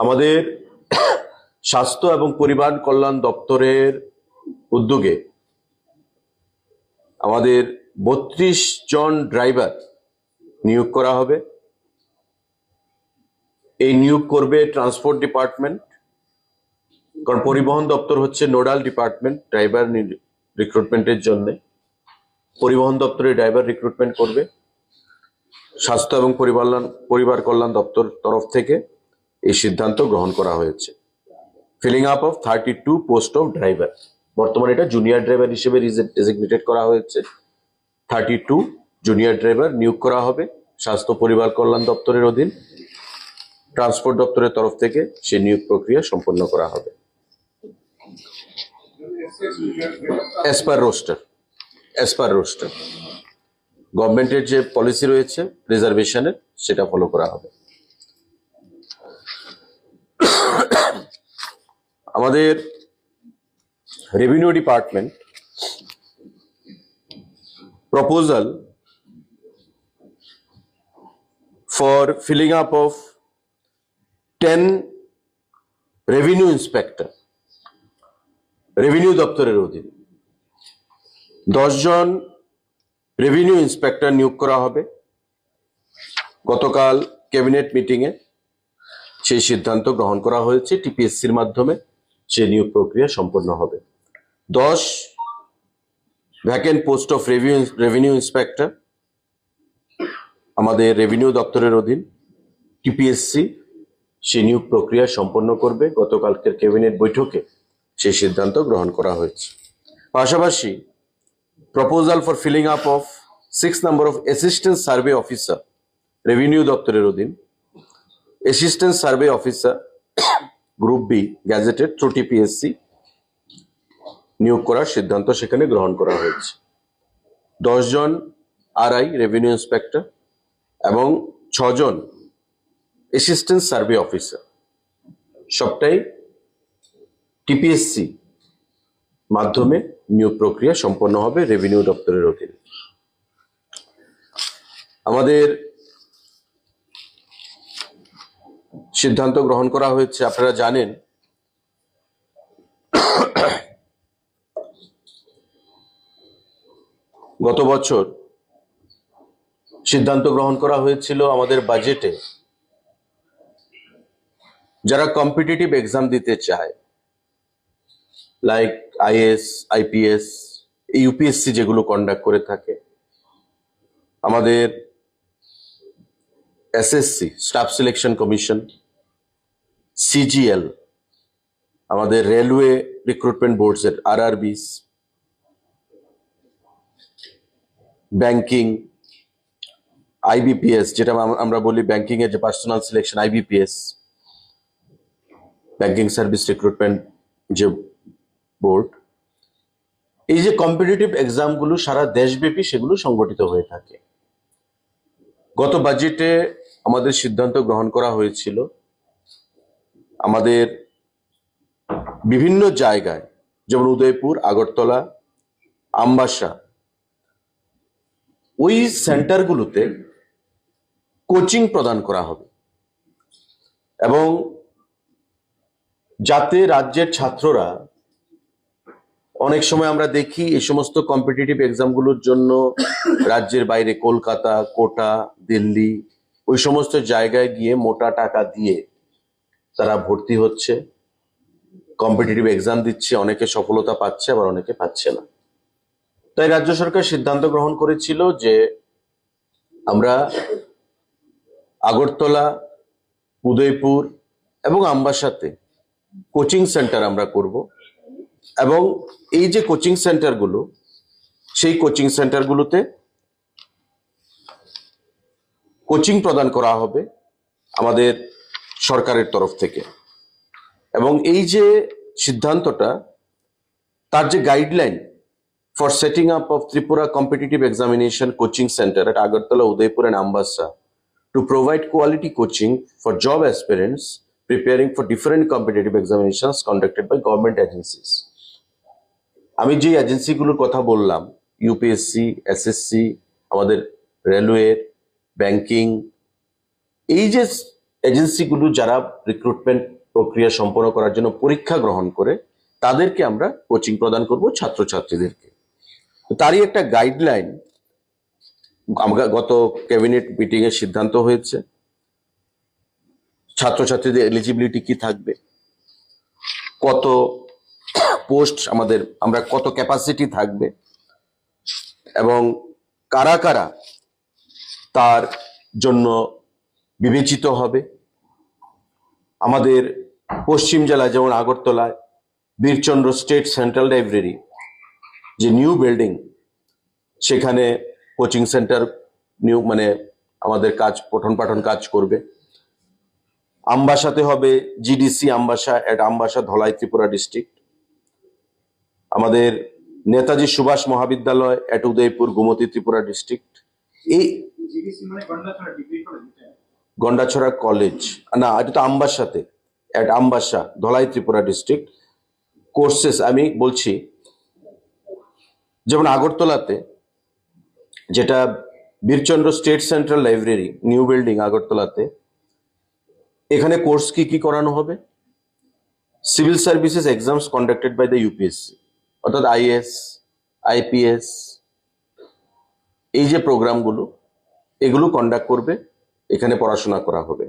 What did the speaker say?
আমাদের স্বাস্থ্য এবং পরিবার কল্যাণ দপ্তরের উদ্যোগে আমাদের 32 জন ড্রাইভার নিয়োগ করা হবে। এই নিয়োগ করবে ট্রান্সপোর্ট ডিপার্টমেন্ট, কারণ পরিবহন দপ্তর হচ্ছে নোডাল ডিপার্টমেন্ট ড্রাইভার রিক্রুটমেন্টের জন্য। পরিবহন দপ্তরে ড্রাইভার রিক্রুটমেন্ট করবে। স্বাস্থ্য এবং পরিবার কল্যাণ দপ্তর তরফ থেকে এই সিদ্ধান্ত গ্রহণ করা হয়েছে। Feeling up of 32 post of driver, বর্তমানে এটা জুনিয়র ড্রাইভার হিসেবে ডেজিগনেটেড করা হয়েছে। 32 জুনিয়র ড্রাইভার নিয়োগ করা হবে স্বাস্থ্য পরিবার কল্যাণ দপ্তরের অধীন। ট্রান্সপোর্ট দপ্তরের তরফ থেকে সেই নিয়োগ প্রক্রিয়া সম্পন্ন করা হবে অ্যাজ পার রোস্টার। গভর্নমেন্টের যে পলিসি রয়েছে রিজার্ভেশনের, সেটা ফলো করা হবে। আমাদের revenue department proposal for filling up of 10 revenue inspector, revenue দপ্তরের অধীন 10 জন রেভিনিউ ইন্সপেক্টর নিয়োগ করা হবে। গতকাল ক্যাবিনেট মিটিংয়ে সেই সিদ্ধান্ত গ্রহণ করা হয়েছে। টিপিএসসির মাধ্যমে সেই নিয়োগ প্রক্রিয়া সম্পন্ন হবে। 10 vacant post of revenue inspector আমাদের রেভিনিউ দপ্তরের অধীন। টিপিএসসি সেই নিয়োগ প্রক্রিয়া সম্পন্ন করবে। গতকালকের ক্যাবিনেট বৈঠকে সেই সিদ্ধান্ত গ্রহণ করা হয়েছে। পাশাপাশি proposal for filling up of 6 number of assistant survey officer, revenue দপ্তরের অধীন। Assistant survey officer group B gazetted through TPSC নিয়োগ করার সিদ্ধান্ত সেখানে গ্রহণ করা হয়েছে। 10 জন আরআই রেভিনিউ ইন্সপেক্টর এবং 6 জন অ্যাসিস্ট্যান্ট সার্ভে অফিসার, সবটাই টিপিএসসি মাধ্যমে নিয়োগ প্রক্রিয়া সম্পন্ন হবে রেভিনিউ দপ্তরের অধীনে। আমাদের সিদ্ধান্ত গ্রহণ করা হয়েছে, আপনারা জানেন গত বছর সিদ্ধান্ত গ্রহণ করা হয়েছিল আমাদের বাজেটে যারা কম্পিটিটিভ এক্সাম দিতে চায়, লাইক আইএএস, আইপিএস, ইউপিএসসি যেগুলো কন্ডাক্ট করে থাকে, আমাদের SSC staff selection commission, CGL, আমাদের রেলওয়ে রিক্রুটমেন্ট বোর্ডসের আরআরবিস, ব্যাংকিং, আইবিপিএস যেটা আমরা বলি ব্যাংকিং এর যে personnel selection, IBPS, banking service recruitment যে বোর্ড, এই যে কম্পিটিটিভ এক্সামগুলো সারা দেশব্যাপী সেগুলো সংগঠিত হয়ে থাকে। গত বাজেটে আমাদের সিদ্ধান্ত গ্রহণ করা হয়েছিল আমাদের বিভিন্ন জায়গায়, যেমন উদয়পুর, আগরতলা, আমবাসা, ওই সেন্টারগুলোতে কোচিং প্রদান করা হবে এবং যাতে রাজ্যের ছাত্ররা, অনেক সময় আমরা দেখি এই সমস্ত কম্পিটিটিভ এক্সামগুলোর জন্য রাজ্যের বাইরে কলকাতা, কোটা, দিল্লি, ওই সমস্ত জায়গায় গিয়ে মোটা টাকা দিয়ে তারা ভর্তি হচ্ছে, কম্পিটিটিভ এক্সাম দিচ্ছে, অনেকে সফলতা পাচ্ছে আবার অনেকে পাচ্ছে না। তাই রাজ্য সরকার সিদ্ধান্ত গ্রহণ করেছিল যে আমরা আগরতলা, উদয়পুর এবং আমবাসাতে কোচিং সেন্টার আমরা করব এবং এই যে কোচিং সেন্টারগুলো, সেই কোচিং সেন্টারগুলোতে কোচিং প্রদান করা হবে আমাদের সরকারের তরফ থেকে। এবং এই যে সিদ্ধান্তটা, তার যে guideline for setting up of Tripura competitive examination coaching centre at Agartala, Udaipur and Ambassa to provide quality coaching for job aspirants preparing for different competitive examinations conducted by government agencies. আমি যে এজেন্সিগুলোর কথা বললাম, ইউপিএসসি, এসএসসি, আমাদের railway, banking, এই যে এজেন্সিগুলো যারা recruitment প্রক্রিয়া সম্পন্ন করার জন্য পরীক্ষা গ্রহণ করে তাদেরকে আমরা কোচিং প্রদান করব ছাত্রছাত্রীদেরকে। তো তারই একটা গাইডলাইন আমরা গত ক্যাবিনেট মিটিং এর সিদ্ধান্ত হয়েছে। ছাত্রছাত্রীদের এলিজিবিলিটি কি থাকবে, কত পোস্ট আমরা কত ক্যাপাসিটি থাকবে এবং কারা কারা তার জন্য বিবেচিত হবে। আমাদের পশ্চিম জেলায় যেমন আগরতলায় বীরচন্দ্র স্টেট সেন্ট্রাল লাইব্রেরি যে নিউ বিল্ডিং, সেখানে কোচিং সেন্টার নিউ আমাদের পঠন পাঠন কাজ করবে। আমবাসাতে হবে GDC Ambassa at Ambassa Dhalai Tripura district. আমাদের নেতাজি সুভাষ মহাবিদ্যালয় এট উদয়পুর গোমতী ত্রিপুরা ডিস্ট্রিক্ট। এই গন্ডাছড়া কলেজ না, এটা তো আমবাসাতে at Ambassa Dhalai Tripura district. Courses আমি বলছি, যেমন আগরতলাতে যেটা Birchandra state central library new building আগরতলাতে, এখানে কোর্স কি কি করানো হবে? Civil services exams conducted by the UPSC, অর্থাৎ আইএস, আইপিএস, এই যে প্রোগ্রামগুলো এগুলো কন্ডাক্ট করবে, এখানে পড়াশোনা করা হবে।